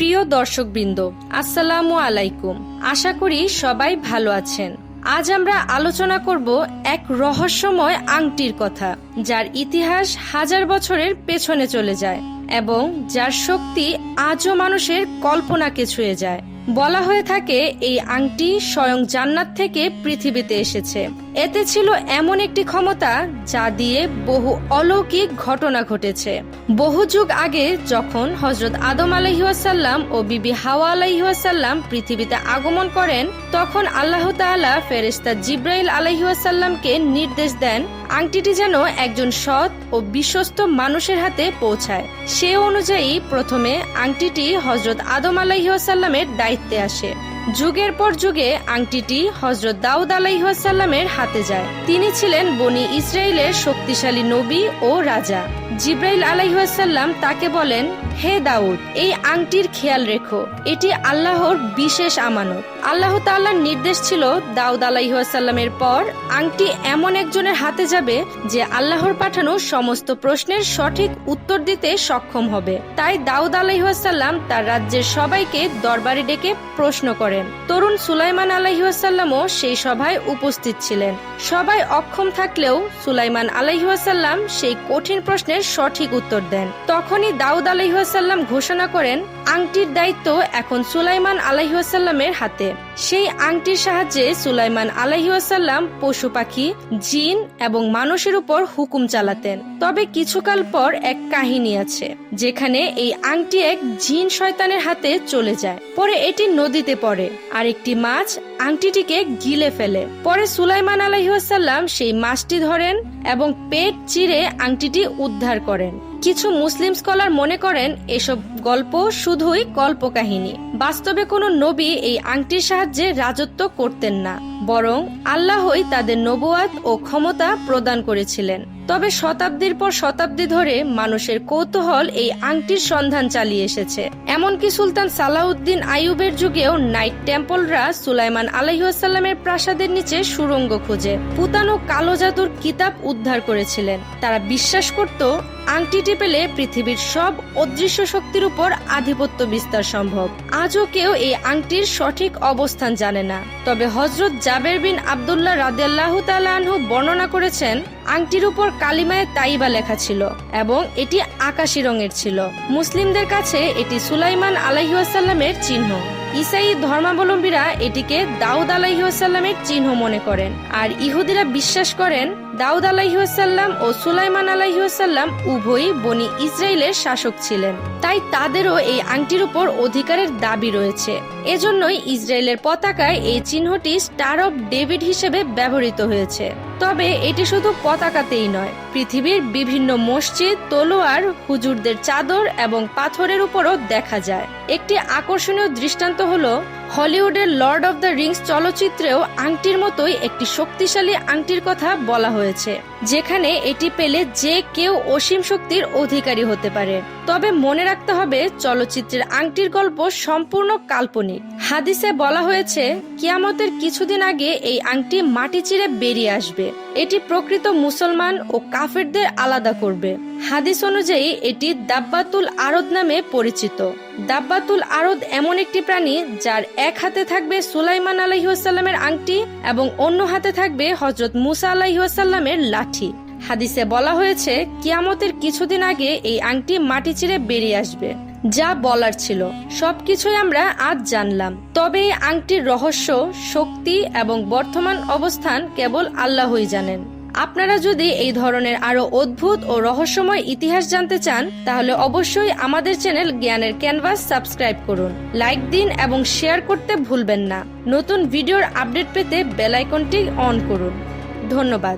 প্রিয় দর্শকবৃন্দ, আসসালামু আলাইকুম। আশা করি সবাই ভালো আছেন। আজ আমরা আলোচনা করব এক রহস্যময় আংটির কথা, যার ইতিহাস হাজার বছরের পেছনে চলে যায় এবং যার শক্তি আজও মানুষের কল্পনাকে ছুঁয়ে যায়। বলা হয়ে থাকে এই আংটি স্বয়ং জান্নাত থেকে পৃথিবীতে এসেছে। এতে ছিল এমন একটি ক্ষমতা যা দিয়ে বহু অলৌকিক ঘটনা ঘটেছে। বহু যুগ আগে যখন হযরত আদম আলাইহিসসালাম ও বিবি হাওয়া আলাইহিসসালাম পৃথিবীতে আগমন করেন, তখন আল্লাহ তাআলা ফেরেশতা জিবরাইল আলাইহিসসালামকে নির্দেশ দেন আংটিটি যেন একজন সৎ ও বিশ্বস্ত মানুষের হাতে পৌঁছায়। সে অনুযায়ী প্রথমে আংটিটি হযরত আদম আলাইহিসসালামের দায়িত্বে আসে। যুগের পর যুগে আংটিটি হযরত দাউদ আলাইহিসসালামের হাতে যায়। তিনি ছিলেন বনি ইসরায়েলের শক্তিশালী নবী ও রাজা। জিবরাইল আলাইহিসসালাম তাকে বলেন, হে দাউদ, এই আংটির খেয়াল রেখো, এটি আল্লাহর বিশেষ আমানত। আল্লাহ তাআলার নির্দেশ ছিল দাউদ আলাইহিসসালামের পর আংটি এমন একজনের হাতে যাবে যে আল্লাহর পাঠানো সমস্ত প্রশ্নের সঠিক উত্তর দিতে সক্ষম হবে। তাই দাউদ আলাইহিসসালাম তার রাজ্যের সবাইকে দরবারে ডেকে প্রশ্ন করেন। তরুণ সুলাইমান আলাইহিসসালামও সেই সভায় উপস্থিত ছিলেন। সবাই অক্ষম থাকলেও সুলাইমান আলাইহিসসালাম সেই কঠিন প্রশ্নের সঠিক উত্তর দেন। তখনই দাউদ আলাইহিসসালাম ঘোষণা করেন, আংটির দায়িত্ব এখন সুলাইমান আলাইহিসসালামের হাতে। সেই আংটির সাহায্যে সুলাইমান আলাইহিসসালাম পশু পাখি, জিন এবং মানুষের উপর হুকুম চালাতেন। তবে কিছুকাল পর এক কাহিনী আছে, যেখানে এই আংটি এক জিন শয়তানের হাতে চলে যায়। পরে এটি নদীতে পড়ে আর একটি মাছ আংটিটিকে গিলে ফেলে। পরে সুলাইমান আলাইহিসসালাম সেই মাছটি ধরেন এবং পেট চিরে আংটিটি উদ্ধার করেন। কিছু মুসলিম স্কলার মনে করেন এসব গল্প শুধুই কল্পকাহিনী। বাস্তবে কোনো নবী এই আংটির সাহায্যে রাজত্ব করতেন না, বরং আল্লাহই তাদের নবুয়াত ও ক্ষমতা প্রদান করেছিলেন। তবে শতাব্দীর পর শতাব্দী ধরে মানুষের কৌতূহল এই আংটির সন্ধান চালিয়ে এসেছে। এমনকি সুলতান সালাউদ্দিন আইয়ুবের যুগেও নাইট টেম্পলরা সুলাইমান আলাইহিসসালামের প্রাসাদের নিচে সুড়ঙ্গ খুঁজে পুতানো কালো জাদুর কিতাব উদ্ধার করেছিলেন। তারা বিশ্বাস করত আংটিটি পেলে পৃথিবীর সব অদৃশ্য শক্তির উপর আধিপত্য বিস্তার সম্ভব। আজও কেউ এই আংটির সঠিক অবস্থান জানে না। তবে হযরত জাবের বিন আব্দুল্লাহ রাদিয়াল্লাহু তাআলা আনহু বর্ণনা করেছেন, আংটির উপর কালিমায়ে তাইবা লেখা ছিল এবং এটি আকাশী রঙের ছিল। মুসলিমদের কাছে এটি সুলাইমান আলাইহিসসালামের চিহ্ন। ঈসাই ধর্মাবলম্বীরা এটিকে দাউদ আলাইহিসসালামের চিহ্ন মনে করেন, আর ইহুদিরা বিশ্বাস করেন দাউদ আলাইহিসসালাম ও সুলাইমান আলাইহিসসালাম উভয়ই বনি ইসরায়েলের শাসক ছিলেন। তাই তাদেরও এই আংটির উপর অধিকারের দাবি রয়েছে। এজন্যই ইসরায়েলের পতাকায় এই চিহ্নটি স্টার অফ ডেভিড হিসেবে ব্যবহৃত হয়েছে। তবে এটি শুধু পতাকাতেই নয়, পৃথিবীর বিভিন্ন মসজিদ, তলোয়ার, হুজুরদের চাদর এবং পাথরের উপরও দেখা যায়। একটি আকর্ষণীয় দৃষ্টান্ত হলো হলিউডের লর্ড অব দ্য রিংস চলচ্চিত্রেও আংটির মতোই একটি শক্তিশালী আংটির কথা বলা হয়েছে, যেখানে এটি পেলে যে কেউ অসীম শক্তির অধিকারী হতে পারে। তবে মনে রাখতে হবে, চলচ্চিত্রের আংটির গল্প সম্পূর্ণ কাল্পনিক। হাদিসে বলা হয়েছে কিয়ামতের কিছুদিন আগে এই আংটি মাটি চিরে বেরিয়ে আসবে। এটি প্রকৃত মুসলমান ও কাফেরদের আলাদা করবে। হাদিস অনুযায়ী এটি দাব্বাতুল আরদ নামে পরিচিত। দাব্বাতুল আরদ এমন একটি প্রাণী যার এক হাতে থাকবে সুলাইমান আলাইহিসসালামের আংটি এবং অন্য হাতে থাকবে হযরত মুসা আলাইহিসসালামের লাঠি। হাদিসে বলা হয়েছে কিয়ামতের কিছুদিন আগে এই আংটি মাটি চিরে বেরিয়ে আসবে। যা বলার ছিল সবকিছুই আমরা আজ জানলাম। তবে এই আংটির রহস্য, শক্তি এবং বর্তমান অবস্থান কেবল আল্লাহই জানেন। আপনারা যদি এই ধরনের আরো অদ্ভুত ও রহস্যময় ইতিহাস জানতে চান, তাহলে অবশ্যই আমাদের চ্যানেল জ্ঞানের ক্যানভাস সাবস্ক্রাইব করুন, লাইক দিন এবং শেয়ার করতে ভুলবেন না। নতুন ভিডিওর আপডেট পেতে বেল আইকনটি অন করুন। ধন্যবাদ।